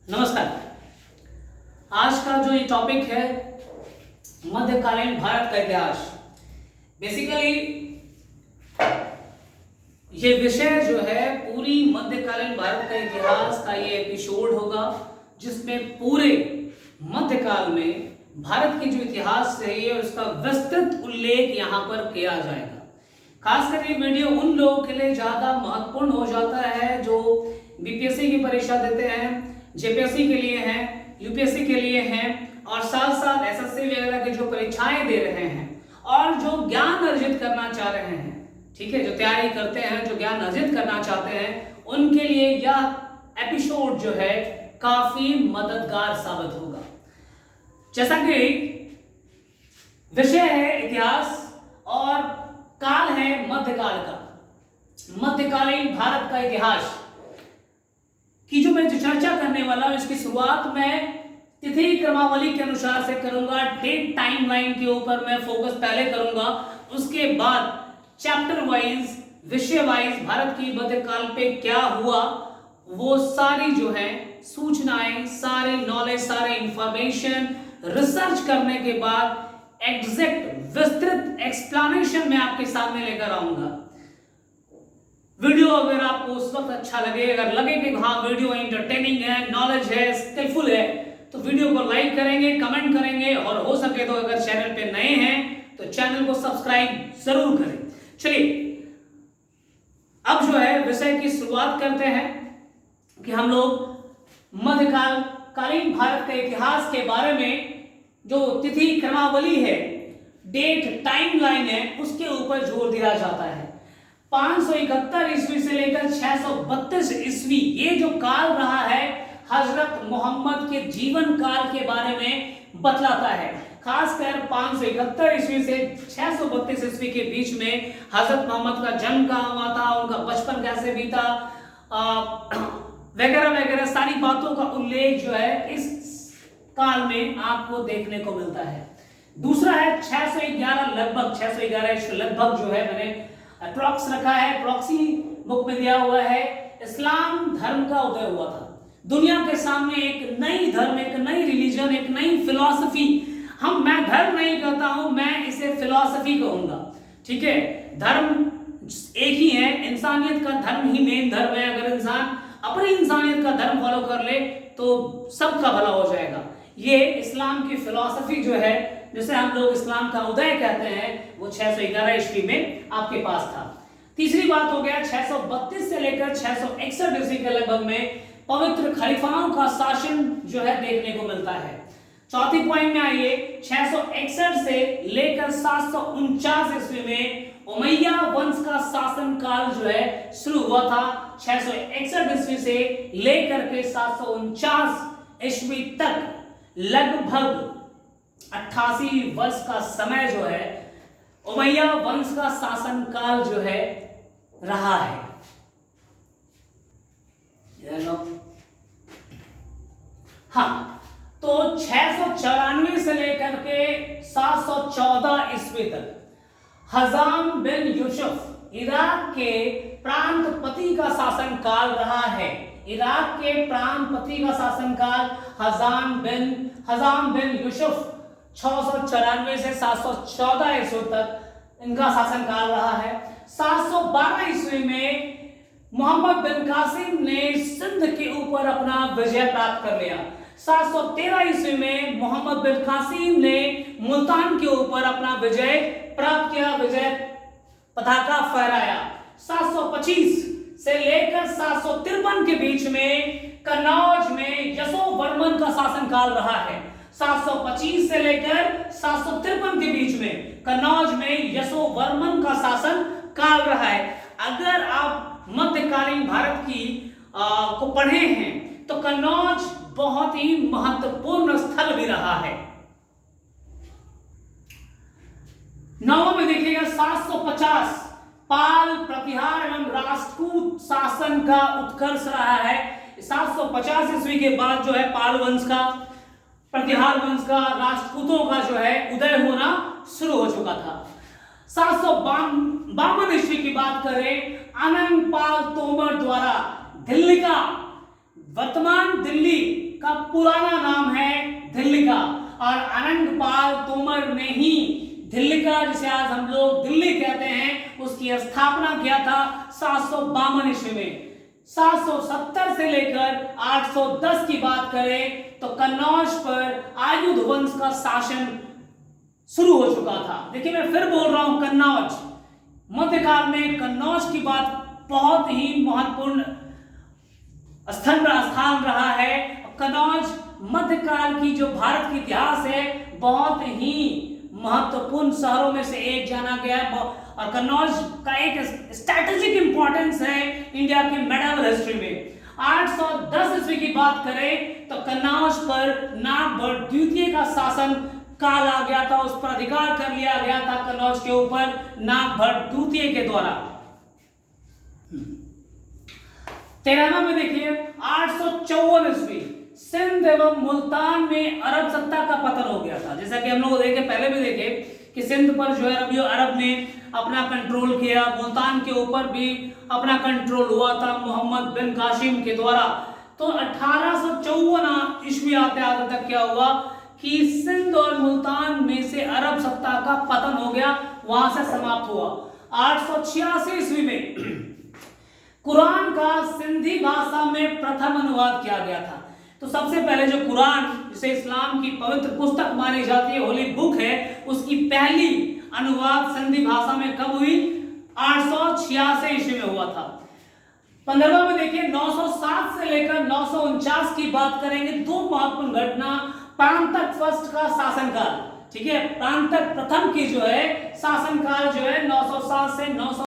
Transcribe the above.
नमस्कार। आज का जो ये टॉपिक है मध्यकालीन भारत का इतिहास। बेसिकली ये विषय जो है पूरी मध्यकालीन भारत का इतिहास का ये एपिसोड होगा, जिसमें पूरे मध्यकाल में भारत की जो इतिहास रही है उसका विस्तृत उल्लेख यहाँ पर किया जाएगा। खासकर ये वीडियो उन लोगों के लिए ज्यादा महत्वपूर्ण हो जाता है जो बीपीएससी की परीक्षा देते हैं, जेपीएससी के लिए हैं, यूपीएससी के लिए हैं और साथ साथ एसएससी वगैरह की जो परीक्षाएं दे रहे हैं और जो ज्ञान अर्जित करना चाह रहे हैं, ठीक है, जो तैयारी करते हैं, जो ज्ञान अर्जित करना चाहते हैं, उनके लिए यह एपिसोड जो है काफी मददगार साबित होगा। जैसा कि विषय है इतिहास और काल है मध्यकाल का, मध्यकालीन भारत का इतिहास की जो मैं चर्चा करने वाला हूं, इसकी शुरुआत मैं तिथि क्रमावली के अनुसार से करूंगा। डेट टाइमलाइन के ऊपर मैं फोकस पहले करूंगा, उसके बाद चैप्टर वाइज, विषय वाइज भारत की मध्यकाल पे क्या हुआ वो सारी जो है सूचनाएं, सारी नॉलेज, सारे इंफॉर्मेशन रिसर्च करने के बाद एग्जैक्ट विस्तृत एक्सप्लेनेशन मैं आपके सामने लेकर आऊंगा। वीडियो अगर आपको उस वक्त अच्छा लगे, अगर लगे कि हाँ वीडियो इंटरटेनिंग है, नॉलेज है, स्किलफुल है, तो वीडियो को लाइक करेंगे, कमेंट करेंगे और हो सके तो अगर चैनल पे नए हैं तो चैनल को सब्सक्राइब जरूर करें। चलिए अब जो है विषय की शुरुआत करते हैं कि हम लोग मध्यकालीन भारत के इतिहास के बारे में जो तिथि क्रमावली है, डेट टाइमलाइन है, उसके ऊपर जोर दिया जाता है। 571 ईस्वी से लेकर 632 ईस्वी ये जो काल रहा है हजरत मोहम्मद के जीवन काल के बारे में बतलाता है। खासकर 571 ईस्वी से 632 ईस्वी के बीच में हजरत मोहम्मद का जन्म कहाँ हुआ था, उनका बचपन कैसे बीता, वगैरह वगैरह सारी बातों का उल्लेख जो है इस काल में आपको देखने को मिलता है। दूसरा है 611 लगभग 611 लगभग जो है मैंने अप्रॉक्स रखा है, प्रॉक्सी बुक में दिया हुआ है। इस्लाम धर्म का उदय हुआ था दुनिया के सामने, एक नई धर्म, एक नई रिलीजन, एक नई फिलॉसफी। मैं धर्म नहीं कहता हूं, मैं इसे फिलॉसफी कहूंगा, ठीक है। धर्म एक ही है, इंसानियत का धर्म ही मेन धर्म है। अगर इंसान अपनी इंसानियत का धर्म फॉलो कर ले तो सबका भला हो जाएगा। ये इस्लाम की फिलॉसफी जो है, जिसे हम लोग इस्लाम का उदय कहते हैं, वो 611 ईस्वी में आपके पास था। तीसरी बात हो गया 632 से लेकर 661 ईस्वी के लगभग में पवित्र खलीफाओं का शासन जो है देखने को मिलता है। चौथी पॉइंट में आइए, 661 से लेकर 749 ईस्वी में उमैया वंश का शासन काल जो है शुरू हुआ था। 661 ईस्वी से लेकर के 749 ईस्वी तक लगभग 88 वर्ष का समय जो है उमैया वंश का शासन काल जो है रहा है। हाँ, तो 694 से लेकर के 714 ईस्वी तक हजाम बिन यूसुफ इराक के प्रांतपति का शासन काल रहा है। इराक के प्रांतपति का शासन काल हजाम बिन यूसुफ 694 से 714 ईस्वी तक इनका शासन काल रहा है। 712 ईस्वी में मोहम्मद बिन कासिम ने सिंध के ऊपर अपना विजय प्राप्त कर लिया। 713 ईस्वी में मोहम्मद बिन कासिम ने मुल्तान के ऊपर अपना विजय प्राप्त किया, विजय पताका फहराया। 725 से लेकर 753 के बीच में कन्नौज में यशोवर्मन का शासन काल रहा है। 725 से लेकर 753 के बीच में कन्नौज में यशोवर्मन का शासन काल रहा है। अगर आप मध्यकालीन भारत की को पढ़े हैं तो कन्नौज बहुत ही महत्वपूर्ण स्थल भी रहा है। नौ में देखिएगा 750 पाल, प्रतिहार एवं राष्ट्रकूट शासन का उत्कर्ष रहा है। 750 ईस्वी के बाद जो है पाल वंश का, प्रतिहार वंश का, राष्ट्रकूटों का जो है उदय होना शुरू हो चुका था। 752 ईस्वी की बात करें, आनंद पाल तोमर द्वारा दिल्ली का, वर्तमान दिल्ली का पुराना नाम है धिल्लिका, और अनंगपाल तोमर ने ही धिल्लिका, जिसे आज हम लोग दिल्ली कहते हैं, उसकी स्थापना किया था 752 ईस्वी में। 770 से लेकर 810 की बात करें तो कन्नौज पर आयुध वंश का शासन शुरू हो चुका था। देखिए मैं फिर बोल रहा हूं, कन्नौज मध्यकाल में कन्नौज की बात बहुत ही महत्वपूर्ण स्थान रहा है। कन्नौज मध्यकाल की जो भारत की इतिहास है बहुत ही महत्वपूर्ण शहरों में से एक जाना गया है, और कन्नौज का एक स्ट्रैटेजिक इंपॉर्टेंस है इंडिया की मेडिवल हिस्ट्री में। 810 ईस्वी की बात करें तो कन्नौज पर नागभट्ट द्वितीय का शासन काल आ गया था, उस पर अधिकार कर लिया गया था कन्नौज के ऊपर नागभट्ट द्वितीय के द्वारा। 13वां में देखिए 854 ईस्वी सिंध एवं मुल्तान में अरब सत्ता का पतन हो गया था। जैसा कि हम लोग देखे, पहले भी देखे कि सिंध पर जो है अरब ने अपना कंट्रोल किया, मुल्तान के ऊपर भी अपना कंट्रोल हुआ था मोहम्मद बिन कासिम के द्वारा। तो 1854 ईस्वी आते आते तक क्या हुआ कि सिंध और मुल्तान में से अरब सत्ता का पतन हो गया, वहां से समाप्त हुआ। 886 ईस्वी में कुरान का सिंधी भाषा में प्रथम अनुवाद किया गया था। तो सबसे पहले जो कुरान, जिसे इस्लाम की पवित्र पुस्तक मानी जाती है, होली बुक है, उसकी पहली अनुवाद सिंधी भाषा में कब हुई? 886 ईस्वी में हुआ था। 15वां में देखिए 907 से लेकर 949 की बात करेंगे। दो महत्वपूर्ण घटना, प्रांतक फर्स्ट का शासनकाल, ठीक है, प्रांतक प्रथम की जो है शासनकाल जो है 907 से 900